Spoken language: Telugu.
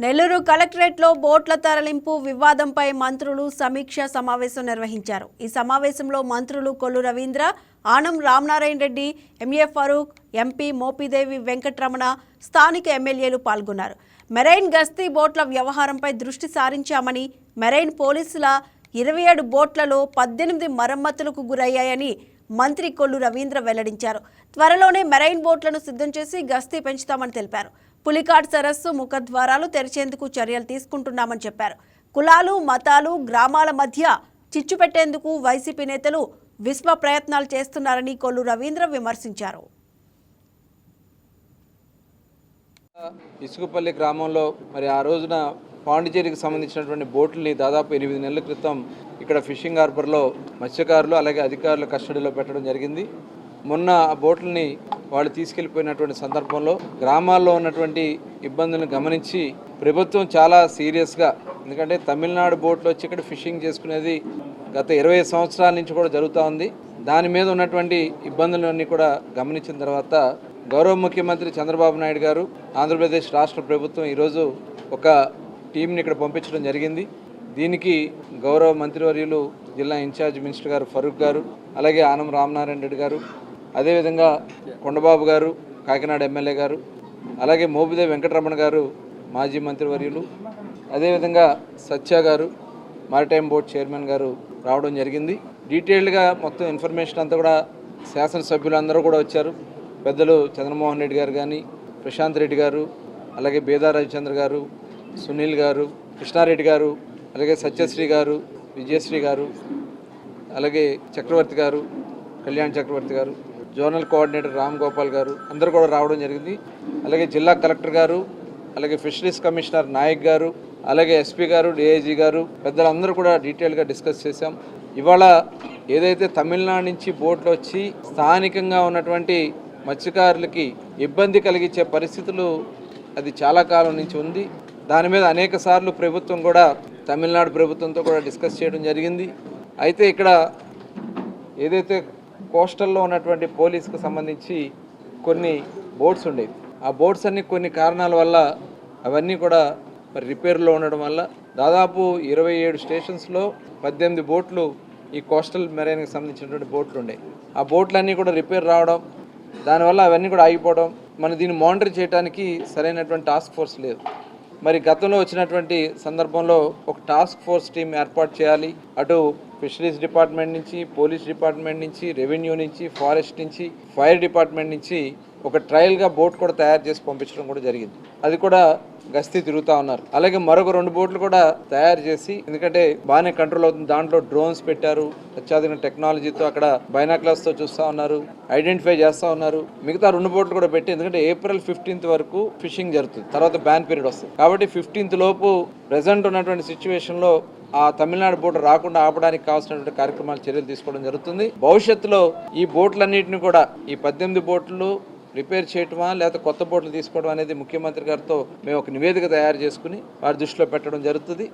నెల్లూరు కలెక్టరేట్లో బోట్ల తరలింపు వివాదంపై మంత్రులు సమీక్ష సమావేశం నిర్వహించారు. ఈ సమావేశంలో మంత్రులు కొల్లు రవీంద్ర, ఆనం రామనారాయణ రెడ్డి, ఎంఏ ఫరూక్, ఎంపీ మోపిదేవి వెంకటరమణ, స్థానిక ఎమ్మెల్యేలు పాల్గొన్నారు. మెరైన్ గస్తీ బోట్ల వ్యవహారంపై దృష్టి సారించామని, మెరైన్ పోలీసుల 27 బోట్లలో 18 మరమ్మతులకు గురయ్యాయని మంత్రి కొల్లు రవీంద్ర వెల్లడించారు. త్వరలోనే మెరైన్ బోట్లను సిద్ధం చేసి గస్తీ పెంచుతామని తెలిపారు. పులికాట్ సరస్సు ముఖద్వారాలు తెరిచేందుకు చర్యలు తీసుకుంటున్నామని చెప్పారు. కులాలు, మతాలు, గ్రామాల మధ్య చిచ్చు పెట్టేందుకు వైసీపీ నేతలు విశ్వ ప్రయత్నాలు చేస్తున్నారని కొల్లు రవీంద్ర విమర్శించారు. ఇసుకపల్లి గ్రామంలో మరి ఆ రోజున పాండిచేరికి సంబంధించినటువంటి బోట్లని దాదాపు 8 నెలల క్రితం ఇక్కడ ఫిషింగ్ హార్బర్లో మత్స్యకారులు అలాగే అధికారుల కస్టడీలో పెట్టడం జరిగింది. మొన్న ఆ బోట్లని వాళ్ళు తీసుకెళ్లిపోయినటువంటి సందర్భంలో గ్రామాల్లో ఉన్నటువంటి ఇబ్బందులను గమనించి ప్రభుత్వం చాలా సీరియస్గా, ఎందుకంటే తమిళనాడు బోట్లు వచ్చి ఇక్కడ ఫిషింగ్ చేసుకునేది గత 20 సంవత్సరాల నుంచి కూడా జరుగుతూ ఉంది. దాని మీద ఉన్నటువంటి ఇబ్బందులన్నీ కూడా గమనించిన తర్వాత గౌరవ ముఖ్యమంత్రి చంద్రబాబు నాయుడు గారు, ఆంధ్రప్రదేశ్ రాష్ట్ర ప్రభుత్వం ఈరోజు ఒక టీంని ఇక్కడ పంపించడం జరిగింది. దీనికి గౌరవ మంత్రివర్యులు జిల్లా ఇన్ఛార్జ్ మినిస్టర్ గారు ఫరూక్ గారు, అలాగే ఆనం రామనారాయణ రెడ్డి గారు, అదేవిధంగా కొండబాబు గారు కాకినాడ ఎమ్మెల్యే గారు, అలాగే మోపిదేవి వెంకటరమణ గారు మాజీ మంత్రివర్యులు, అదేవిధంగా సత్య గారు మారిటైమ్ బోర్డ్ చైర్మన్ గారు రావడం జరిగింది. డీటెయిల్డ్గా మొత్తం ఇన్ఫర్మేషన్ అంతా కూడా శాసనసభ్యులందరూ కూడా వచ్చారు. పెద్దలు చంద్రమోహన్ రెడ్డి గారు కానీ, ప్రశాంత్ రెడ్డి గారు, అలాగే బేదా రవిచంద్ర గారు, సునీల్ గారు, కృష్ణారెడ్డి గారు, అలాగే సత్యశ్రీ గారు, విజయశ్రీ గారు, అలాగే చక్రవర్తి గారు, కళ్యాణ్ చక్రవర్తి గారు, జోనల్ కోఆర్డినేటర్ రామ్ గోపాల్ గారు అందరూ కూడా రావడం జరిగింది. అలాగే జిల్లా కలెక్టర్ గారు, అలాగే ఫిషరీస్ కమిషనర్ నాయక్ గారు, అలాగే ఎస్పీ గారు, డిఐజీ గారు, పెద్దలందరూ కూడా డీటెయిల్గా డిస్కస్ చేశాం. ఇవాళ ఏదైతే తమిళనాడు నుంచి బోట్లు వచ్చి స్థానికంగా ఉన్నటువంటి మత్స్యకారులకి ఇబ్బంది కలిగించే పరిస్థితులు అది చాలా కాలం నుంచి ఉంది. దాని మీద అనేక సార్లు ప్రభుత్వం కూడా తమిళనాడు ప్రభుత్వంతో కూడా డిస్కస్ చేయడం జరిగింది. అయితే ఇక్కడ ఏదైతే కోస్టల్లో ఉన్నటువంటి పోలీసుకు సంబంధించి కొన్ని బోట్స్ ఉండేవి, ఆ బోట్స్ అన్ని కొన్ని కారణాల వల్ల అవన్నీ కూడా మరి రిపేర్లో ఉండడం వల్ల దాదాపు 27 స్టేషన్స్లో 18 బోట్లు ఈ కోస్టల్ మెరైన్కి సంబంధించినటువంటి బోట్లు ఉండేవి. ఆ బోట్లన్నీ కూడా రిపేర్ రావడం, దానివల్ల అవన్నీ కూడా ఆగిపోవడం, మన దీన్ని మానిటర్ చేయడానికి సరైనటువంటి టాస్క్ ఫోర్స్ లేదు. మరి గతంలో వచ్చినటువంటి సందర్భంలో ఒక టాస్క్ ఫోర్స్ టీం ఏర్పాటు చేయాలి. అటు ఫిషరీస్ డిపార్ట్మెంట్ నుంచి, పోలీస్ డిపార్ట్మెంట్ నుంచి, రెవెన్యూ నుంచి, ఫారెస్ట్ నుంచి, ఫైర్ డిపార్ట్మెంట్ నుంచి ఒక ట్రయల్గా బోట్ కూడా తయారు చేసి పంపించడం కూడా జరిగింది. అది కూడా గస్తీ తిరుగుతూ ఉన్నారు. అలాగే మరొక 2 బోట్లు కూడా తయారు చేసి, ఎందుకంటే బాగానే కంట్రోల్ అవుతుంది, దాంట్లో డ్రోన్స్ పెట్టారు, అత్యాధునిక టెక్నాలజీతో అక్కడ బైనాక్లర్స్తో చూస్తూ ఉన్నారు, ఐడెంటిఫై చేస్తూ ఉన్నారు. మిగతా 2 బోట్లు కూడా పెట్టి, ఎందుకంటే ఏప్రిల్ 15th వరకు ఫిషింగ్ జరుగుతుంది, తర్వాత బ్యాన్ పీరియడ్ వస్తుంది. కాబట్టి 15th లోపు ప్రజెంట్ ఉన్నటువంటి సిచ్యువేషన్లో ఆ తమిళనాడు బోట్ రాకుండా ఆపడానికి కావాల్సినటువంటి కార్యక్రమాలు, చర్యలు తీసుకోవడం జరుగుతుంది. భవిష్యత్తులో ఈ బోట్లన్నింటినీ కూడా, ఈ 18 బోట్లు రిపేర్ చేయటమా లేకపోతే కొత్త బోట్లు తీసుకోవడం అనేది ముఖ్యమంత్రి గారితో మేము ఒక నివేదిక తయారు చేసుకుని వారి దృష్టిలో పెట్టడం జరుగుతుంది.